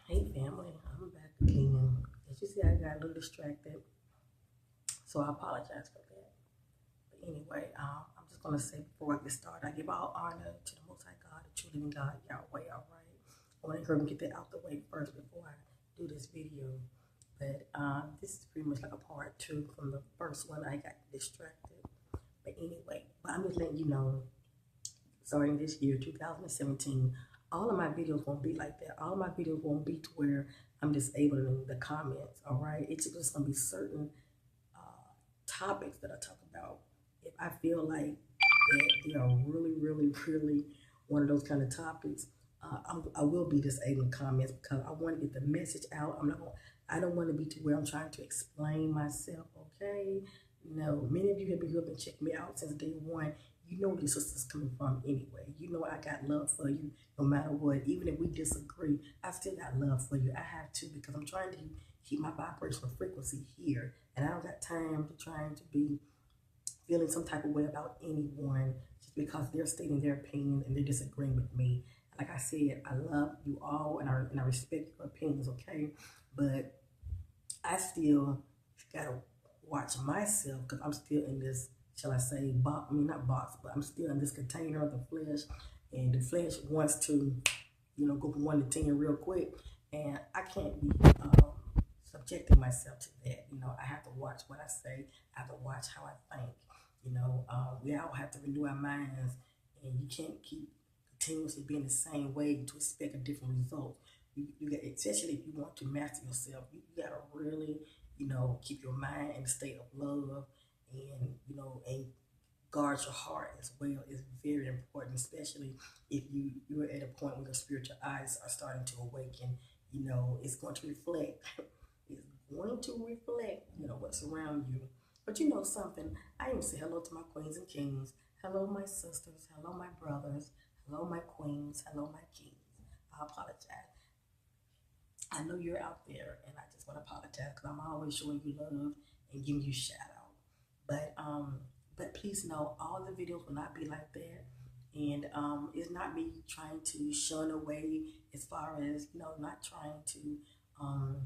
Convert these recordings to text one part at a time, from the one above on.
Hey family, I'm back again. As you see, I got a little distracted, so I apologize for that. But anyway, I'm just gonna say before I get started, I give all honor to the Most High God, the true living God, Yahweh. All right, I want to encourage me to get that out the way first before I do this video. But this is pretty much like a part two from the first one. I got distracted. But anyway, I'm just letting you know starting this year, 2017, all of my videos won't be like that. All of my videos won't be to where I'm disabled in the comments, all right? It's just going to be certain topics that I talk about. If I feel like that they are really one of those kind of topics, I will be disabling comments because I want to get the message out. I don't want to be to where I'm trying to explain myself, okay? No, many of you have been checking me out since day one. You know where your sister's coming from anyway. You know I got love for you no matter what. Even if we disagree, I still got love for you. I have to because I'm trying to keep my vibrational frequency here. And I don't got time to trying to be feeling some type of way about anyone just because they're stating their opinion and they're disagreeing with me. Like I said, I love you all and I respect your opinions, okay? But I still gotta watch myself because I'm still in this, shall I say, box? I mean, not box, but I'm still in this container of the flesh, and the flesh wants to, go from 1 to 10 real quick, and I can't be subjecting myself to that. I have to watch what I say. I have to watch how I think. We all have to renew our minds, and you can't keep continuously being the same way to expect a different result. You got, especially if you want to master yourself, you got to really, keep your mind in a state of love, and and guard your heart as well is very important, especially if you're at a point where your spiritual eyes are starting to awaken. It's going to reflect. It's going to reflect, what's around you. But you know something, I even say hello to my queens and kings. Hello, my sisters. Hello, my brothers. Hello, my queens. Hello, my kings. I apologize. I know you're out there, and I just want to apologize because I'm always showing you love and giving you shout out. But please know all the videos will not be like that, and it's not me trying to shun away as far as not trying to um,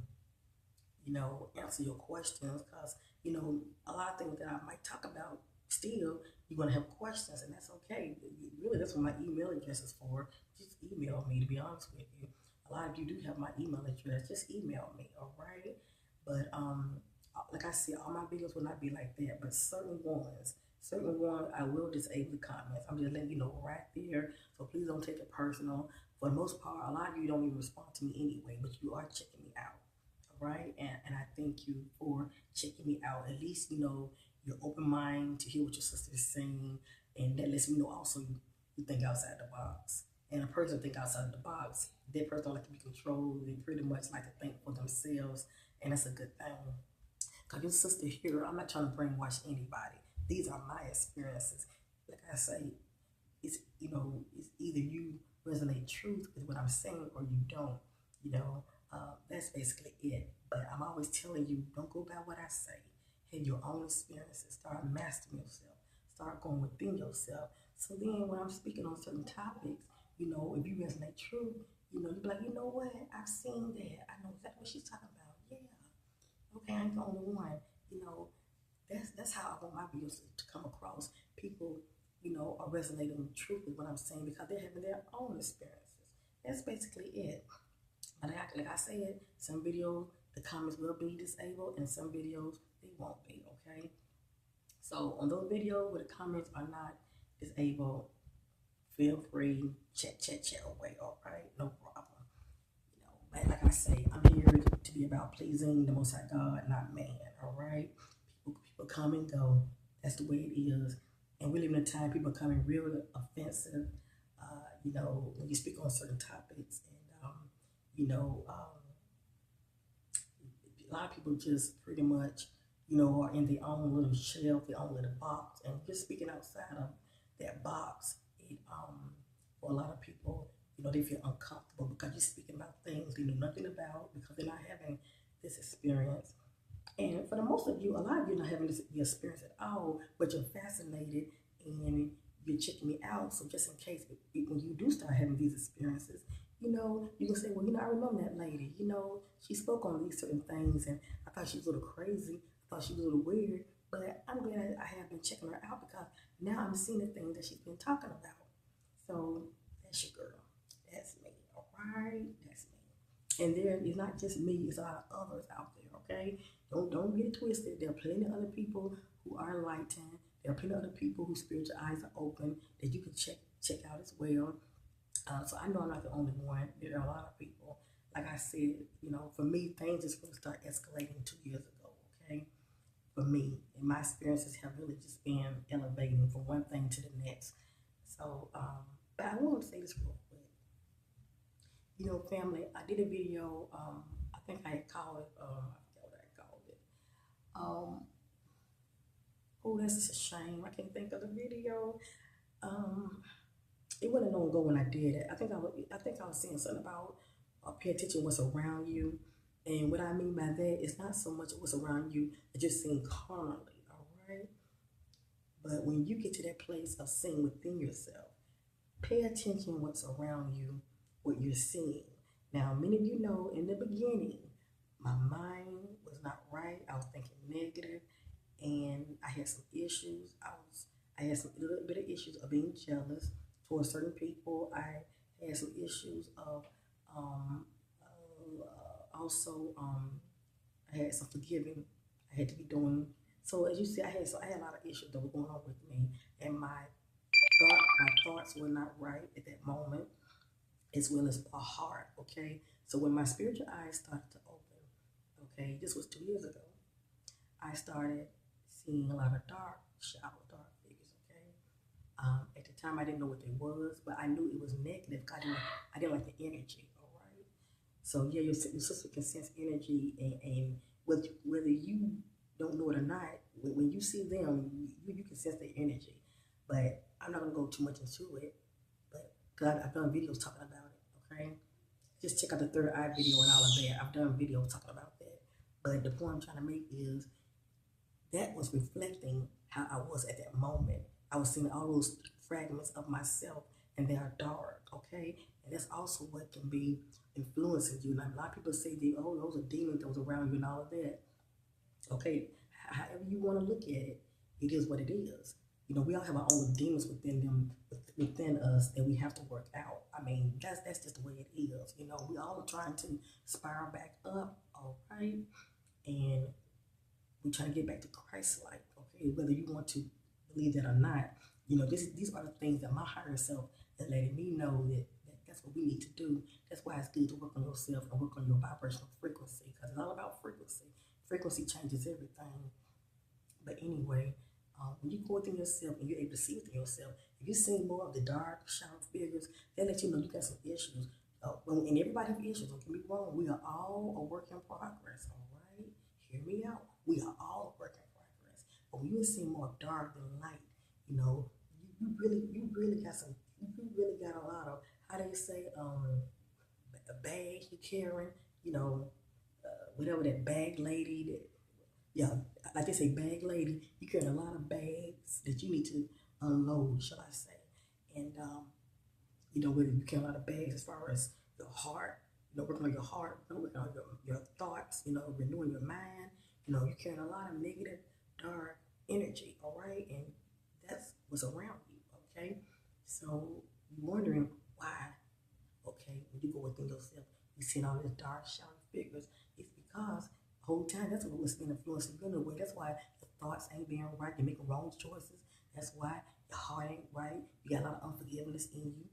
answer your questions because a lot of things that I might talk about still you're gonna have questions, and that's okay. Really, that's what my email address is for. Just email me. To be honest with you, a lot of you do have my email address. Just email me, all right? But like I said, all my videos will not be like that. But certain ones, I will disable the comments. I'm just letting you know right there. So please don't take it personal. For the most part, a lot of you don't even respond to me anyway, but you are checking me out, all right? And I thank you for checking me out. At least you're open mind to hear what your sister is saying, and that lets me know also you think outside the box. And a person think outside the box, that person don't like to be controlled. They pretty much like to think for themselves, and that's a good thing. Because your sister here, I'm not trying to brainwash anybody. These are my experiences. Like I say, it's either you resonate truth with what I'm saying or you don't. That's basically it. But I'm always telling you, don't go by what I say. Have your own experiences. Start mastering yourself. Start going within yourself. So then, when I'm speaking on certain topics, if you resonate true, you be like, you know what? I've seen that. I know exactly what she's talking about. Yeah. Okay, I ain't the only one. You know, that's how I want my videos to come across. People, are resonating with truth with what I'm saying because they're having their own experiences. That's basically it. But like I said, some videos the comments will be disabled, and some videos they won't be. Okay, so on those videos where the comments are not disabled, feel free chat away. All right, no problem. But like I say, I'm here to be about pleasing the Most High God, not man. All right, people come and go. That's the way it is. And we live in a time people are coming real offensive. When you speak on certain topics, and a lot of people just pretty much, are in their own little shelf, their own little box, and just speaking outside of that box, for a lot of people, they feel uncomfortable because you're speaking about things they know nothing about because they're not having this experience. And for the most of you, a lot of you are not having this experience at all, but you're fascinated and you're checking me out. So just in case, when you do start having these experiences, you can say, well, I remember that lady. She spoke on these certain things, and I thought she was a little crazy. I thought she was a little weird, but I'm glad I have been checking her out because now I'm seeing the things that she's been talking about. So that's your girl. That's me. All right, that's me. And there is not just me; it's a lot of others out there. Okay, don't get it twisted. There are plenty of other people who are enlightened. There are plenty of other people whose spiritual eyes are open that you can check out as well. So I know I'm not the only one. There are a lot of people. Like I said, for me, things just really start escalating 2 years ago. Okay, for me, and my experiences have really just been elevating from one thing to the next. So, but I want to say this real quick. Family, I did a video. I think I had called it. I forget what I called it. Um, oh, that's a shame. I can't think of the video. Um, it wasn't long ago when I did it. I think I was saying something about pay attention to what's around you, and what I mean by that is not so much what's around you, it's just seeing carnally. All right, but when you get to that place of seeing within yourself, pay attention what's around you, what you're seeing. Now, many of you know in the beginning, my mind was not right. I was thinking negative, and I had some issues. I had some little bit of issues of being jealous towards certain people. I had some issues of um, also I had some forgiving I had to be doing. So as you see, I had a lot of issues that were going on with me, and my thoughts were not right at that moment, as well as my heart. Okay, so when my spiritual eyes started to open, okay, this was 2 years ago. I started seeing a lot of dark figures. Okay, at the time I didn't know what they was, but I knew it was negative. I didn't like the energy. All right, so yeah, your sister can sense energy, and whether you don't know it or not, when you see them, you can sense their energy. But I'm not gonna go too much into it, but because I've done videos talking about it. Okay, just check out the third eye video and all of that. I've done videos talking about that. But the point I'm trying to make is that was reflecting how I was at that moment. I was seeing all those fragments of myself, and they are dark, okay? And that's also what can be influencing you. Now, a lot of people say, oh, those are demons that was around you and all of that. Okay, however you want to look at it, it is what it is. We all have our own demons within us that we have to work out. I mean, that's just the way it is. We all are trying to spiral back up, all right? And we're trying to get back to Christ like, okay, whether you want to believe that or not. These are the things that my higher self is letting me know that that's what we need to do. That's why it's good to work on yourself and work on your vibrational frequency, because it's all about frequency. Frequency changes everything. But anyway, when you go within yourself and you're able to see within yourself, if you see more of the dark, shadow figures, that lets you know you got some issues. And everybody has issues, don't get me wrong. We are all a work in progress, all right? Hear me out. We are all a work in progress. But when you see more dark than light, you really got a lot of, how do you say, a bag you carrying, whatever that bag lady that, yeah, like they say, bag lady, you carry a lot of bags that you need to unload, shall I say. And, whether you carry a lot of bags as far as your heart, working on your heart, working on your thoughts, renewing your mind, you're carrying a lot of negative, dark energy, all right? And that's what's around you, okay? So you're wondering why, okay, when you go within yourself, you see all these dark, shadowy figures. It's because the whole time that's what's been influencing you in a way. That's why your thoughts ain't being right. You're making wrong choices. That's why your heart ain't right. You got a lot of unforgiveness in you.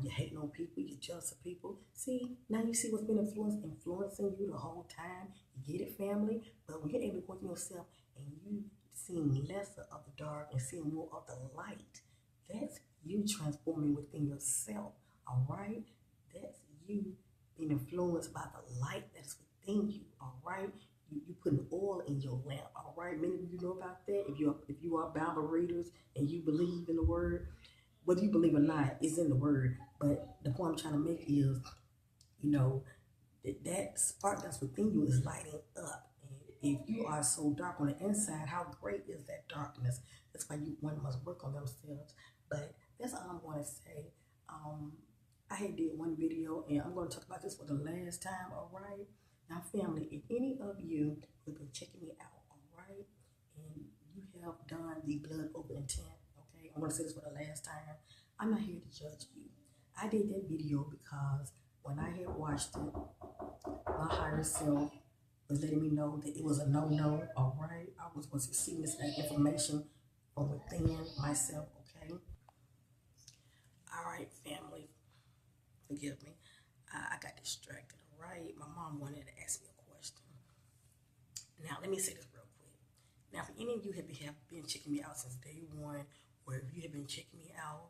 You're hating on people. You're jealous of people. See, now you see what's been influencing you the whole time. You get it, family. But when you're able to go within yourself and you seeing lesser of the dark and seeing more of the light, that's you transforming within yourself. All right, that's you being influenced by the light that's within you. All right, you putting oil in your lamp. All right, many of you know about that. If you are Bible readers and you believe in the word, whether you believe or not, it's in the word. But the point I'm trying to make is, that spark that's within you is lighting up. And if you are so dark on the inside, how great is that darkness? That's why one must work on themselves. But that's all I'm going to say. I had did one video, and I'm going to talk about this for the last time, all right? Now, family, if any of you have been checking me out, all right, and you have done the blood over intent, okay, I'm going to say this for the last time. I'm not here to judge you. I did that video because when I had watched it, my higher self was letting me know that it was a no-no, all right? I was receiving this information from within myself, okay? All right, family, forgive me. I got distracted, all right? My mom wanted to ask me a question. Now, let me say this real quick. Now, if any of you have been checking me out since day one, or if you have been checking me out,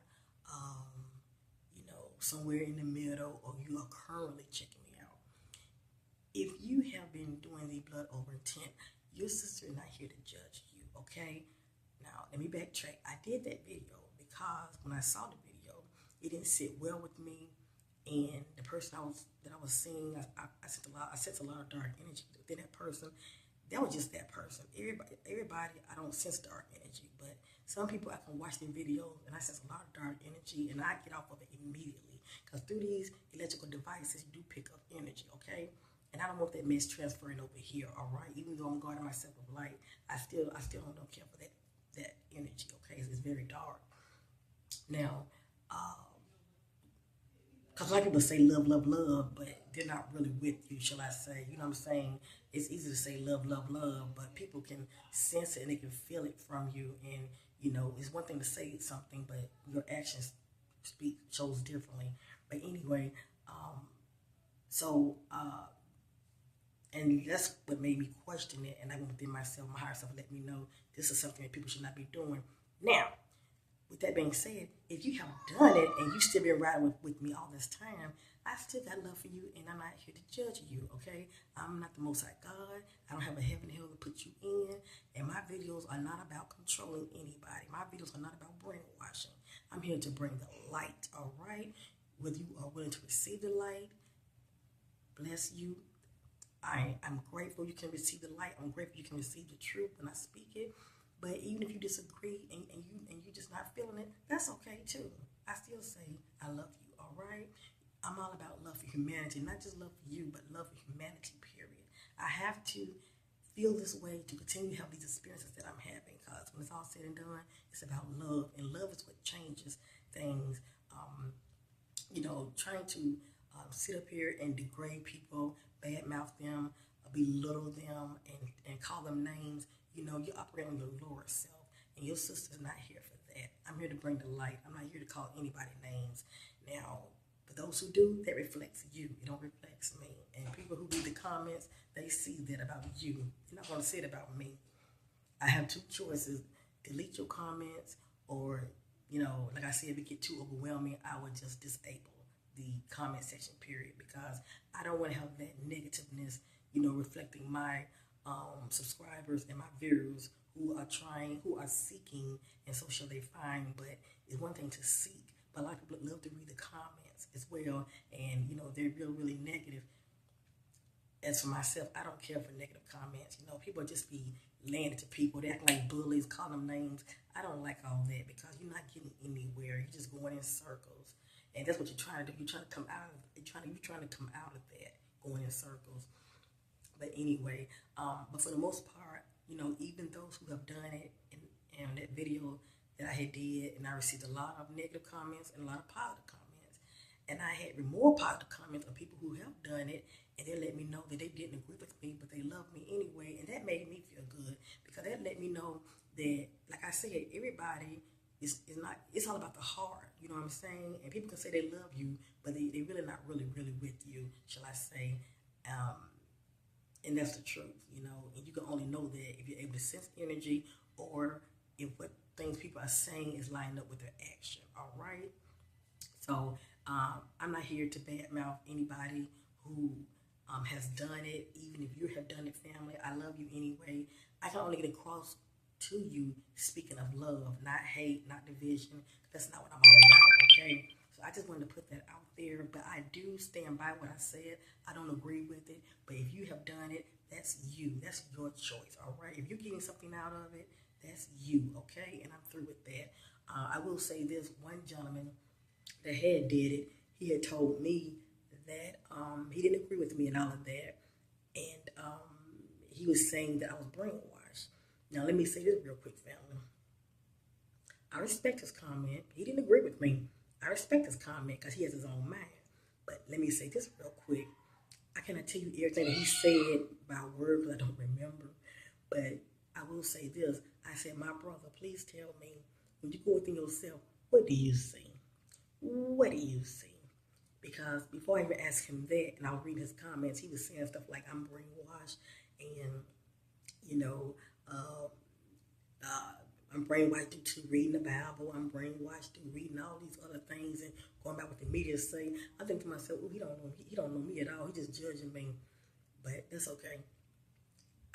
somewhere in the middle, or you are currently checking me out, if you have been doing the blood over intent, your sister is not here to judge you, okay? Now, let me backtrack. I did that video because when I saw the video, it didn't sit well with me, and the person that I was seeing, I sensed a lot of dark energy within that person. That was just that person. Everybody, I don't sense dark energy, but some people I can watch their videos and I sense a lot of dark energy, and I get off of it immediately because through these electrical devices, you do pick up energy, okay? And I don't want that mess transferring over here, all right? Even though I'm guarding myself with light, I still don't care for that energy, okay? It's very dark. Now, because a lot of people say love, love, love, but they're not really with you, shall I say. You know what I'm saying? It's easy to say love, love, love, but people can sense it and they can feel it from you. And, it's one thing to say something, but your actions shows differently. But anyway, and that's what made me question it. And I went within myself, my higher self let me know this is something that people should not be doing. Now, with that being said, if you have done it and you still been riding with me all this time, I still got love for you, and I'm not here to judge you, okay? I'm not the Most High God. I don't have a heaven and hell to put you in, and my videos are not about controlling anybody. My videos are not about brainwashing. I'm here to bring the light, all right? Whether you are willing to receive the light, bless you. I'm grateful you can receive the light. I'm grateful you can receive the truth when I speak it. But even if you disagree and you're just not feeling it, that's okay too. I still say I love you, all right? I'm all about love for humanity, not just love for you, but love for humanity, period. I have to feel this way to continue to have these experiences that I'm having, because when it's all said and done, it's about love, and love is what changes things. Trying to sit up here and degrade people, badmouth them, belittle them, and call them names, you're operating on your lower self, and your sister's not here for that. I'm here to bring the light. I'm not here to call anybody names. Now, for those who do, that reflects you. It don't reflect me. And people who read the comments, they see that about you. They're not going to say it about me. I have two choices: delete your comments, or, like I said, if it get too overwhelming, I would just disable the comment section, period, because I don't want to have that negativeness, reflecting my subscribers and my viewers who are seeking, and so shall they find. But it's one thing to seek, but a lot of people love to read the comments as well, and they're really negative. As for myself, I don't care for negative comments. People just be laying to people. They act like bullies, call them names. I don't like all that, because you're not getting anywhere. You're just going in circles, and that's what you're trying to do. You're trying to come out of it. You're trying to come out of that, going in circles. But anyway, but for the most part, even those who have done it, and that video that I had did, and I received a lot of negative comments and a lot of positive comments, and I had more positive comments of people who have done it, and they let me know that they didn't agree with me, but they love me anyway, and that made me feel good, because that let me know that, like I said, everybody is not. It's all about the heart. You know what I'm saying? And people can say they love you, but they really not really with you, shall I say? And that's the truth, and you can only know that if you're able to sense energy, or if what things people are saying is lining up with their action, all right? So I'm not here to badmouth anybody who has done it. Even if you have done it, family, I love you anyway. I can only get across to you speaking of love, not hate, not division. That's not what I'm all about, okay? So I just wanted to put that out there, but I do stand by what I said. I don't agree with it, but if you have done it, that's you. That's your choice, all right? If you're getting something out of it, that's you, okay? And I'm through with that. I will say this: one gentleman that had did it, he had told me that he didn't agree with me and all of that, and he was saying that I was brainwashed. Now let me say this real quick, family. I respect his comment. He didn't agree with me. I respect his comment because he has his own mind. But let me say this real quick. I cannot tell you everything that he said by word because I don't remember. But I will say this. I said, my brother, please tell me, when you go within yourself, what do you see? What do you see? Because before I even asked him that, and I was reading his comments, he was saying stuff like, I'm brainwashed, and, you know, I'm brainwashed due to reading the Bible. I'm brainwashed through reading all these other things and going back what the media say. I think to myself, oh, he don't know me at all. He just judging me. But that's okay.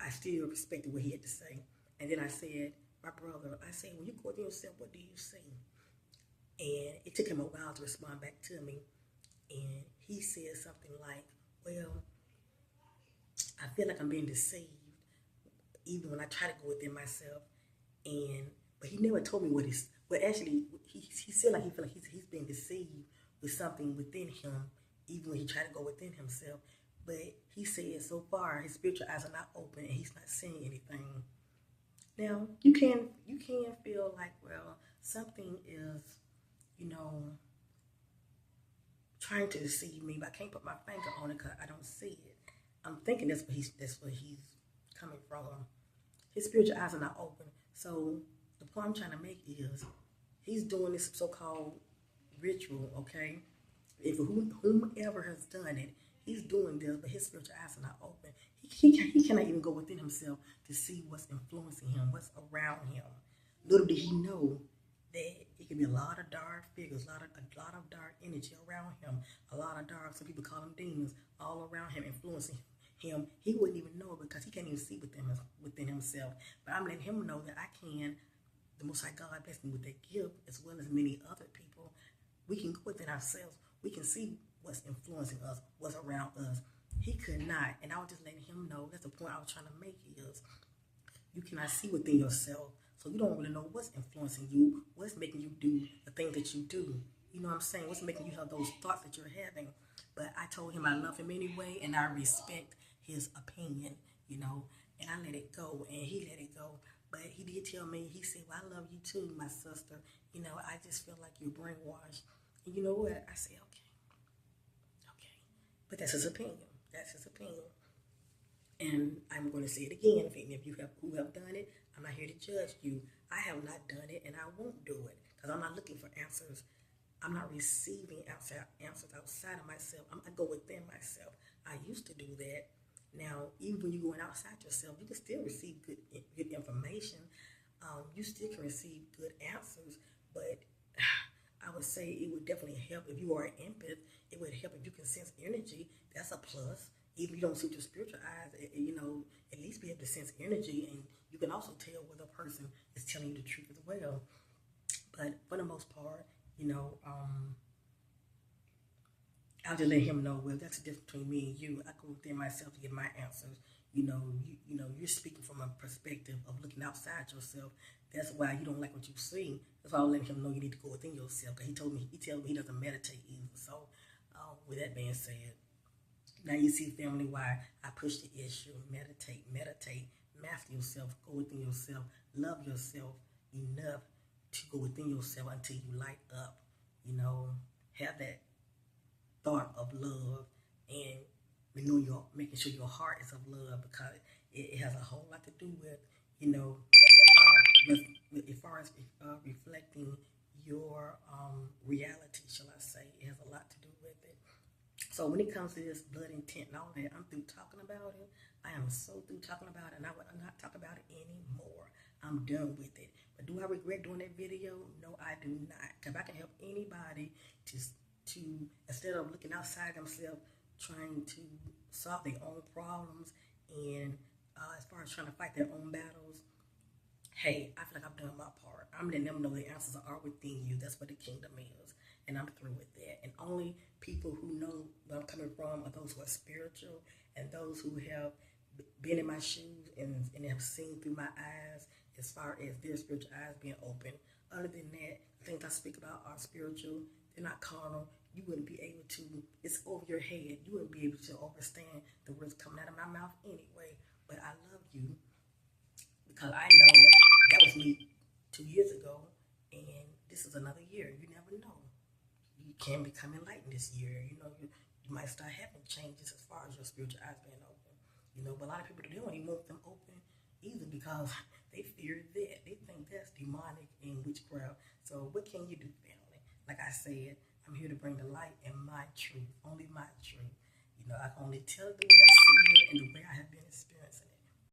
I still respected what he had to say. And then I said, my brother, I said, when you go to yourself, what do you see? And it took him a while to respond back to me. And he said something like, well, I feel like I'm being deceived even when I try to go within myself. But he never told me what he's. Well, actually, he said like he feel like he's been deceived with something within him, even when he tried to go within himself. But he said so far his spiritual eyes are not open and he's not seeing anything. Now you can feel like, well, something is, trying to deceive me, but I can't put my finger on it because I don't see it. I'm thinking that's what he's coming from. His spiritual eyes are not open. So the point I'm trying to make is he's doing this so-called ritual, okay? If whomever has done it, he's doing this, but his spiritual eyes are not open. He cannot even go within himself to see what's influencing him, what's around him. Little did he know that it can be a lot of dark figures, a lot of dark energy around him, a lot of dark, some people call them demons, all around him, influencing him. He wouldn't even know it because he can't even see within himself. But I'm letting him know that I can. The Most High God blessed me with that gift, as well as many other people. We can go within ourselves. We can see what's influencing us, what's around us. He could not, and I was just letting him know. That's the point I was trying to make is you cannot see within yourself, so you don't really know what's influencing you, what's making you do the things that you do. You know what I'm saying? What's making you have those thoughts that you're having? But I told him I love him anyway, and I respect his opinion, and I let it go, and he let it go. But he did tell me, he said, well, I love you too, my sister. I just feel like you're brainwashed. And you know what? I said, okay. But that's his opinion. That's his opinion. And I'm going to say it again. If any of you who have done it, I'm not here to judge you. I have not done it, and I won't do it because I'm not looking for answers. I'm not receiving answers outside of myself. I go within myself. I used to do that. Now, even when you're going outside yourself, you can still receive good information. You still can receive good answers, but I would say it would definitely help if you are an empath. It would help if you can sense energy. That's a plus. Even if you don't see with your spiritual eyes, at least be able to sense energy, and you can also tell whether a person is telling you the truth as well. But for the most part, I'll just let him know, well, that's the difference between me and you. I go within myself to get my answers. You're speaking from a perspective of looking outside yourself. That's why you don't like what you see. That's why I'll let him know you need to go within yourself. Because he tells me he doesn't meditate either. So, with that being said, now you see, family, why I push the issue. Meditate, master yourself, go within yourself, love yourself enough to go within yourself until you light up. Have that thought of love and making sure your heart is of love, because it has a whole lot to do with, as far as reflecting your reality, shall I say. It has a lot to do with it. So when it comes to this blood intent and all that, I'm through talking about it. I am so through talking about it, and I will not talk about it anymore. I'm done with it. But do I regret doing that video? No, I do not. Because I can help anybody to instead of looking outside themselves, trying to solve their own problems, and as far as trying to fight their own battles, hey, I feel like I've done my part. I'm letting them know the answers are within you. That's what the kingdom is. And I'm through with that. And only people who know where I'm coming from are those who are spiritual and those who have been in my shoes and have seen through my eyes as far as their spiritual eyes being open. Other than that, the things I speak about are spiritual. They're not carnal. you wouldn't be able to, it's over your head. You wouldn't be able to understand the words coming out of my mouth anyway. But I love you because I know that was me 2 years ago, and this is another year. You never know. You can become enlightened this year. You might start having changes as far as your spiritual eyes being open. But a lot of people, they don't even want them open either because they fear that. They think that's demonic and witchcraft. So what can you do, family? Like I said, I'm here to bring the light and my truth, only my truth. I can only tell the way I see it and the way I have been experiencing it.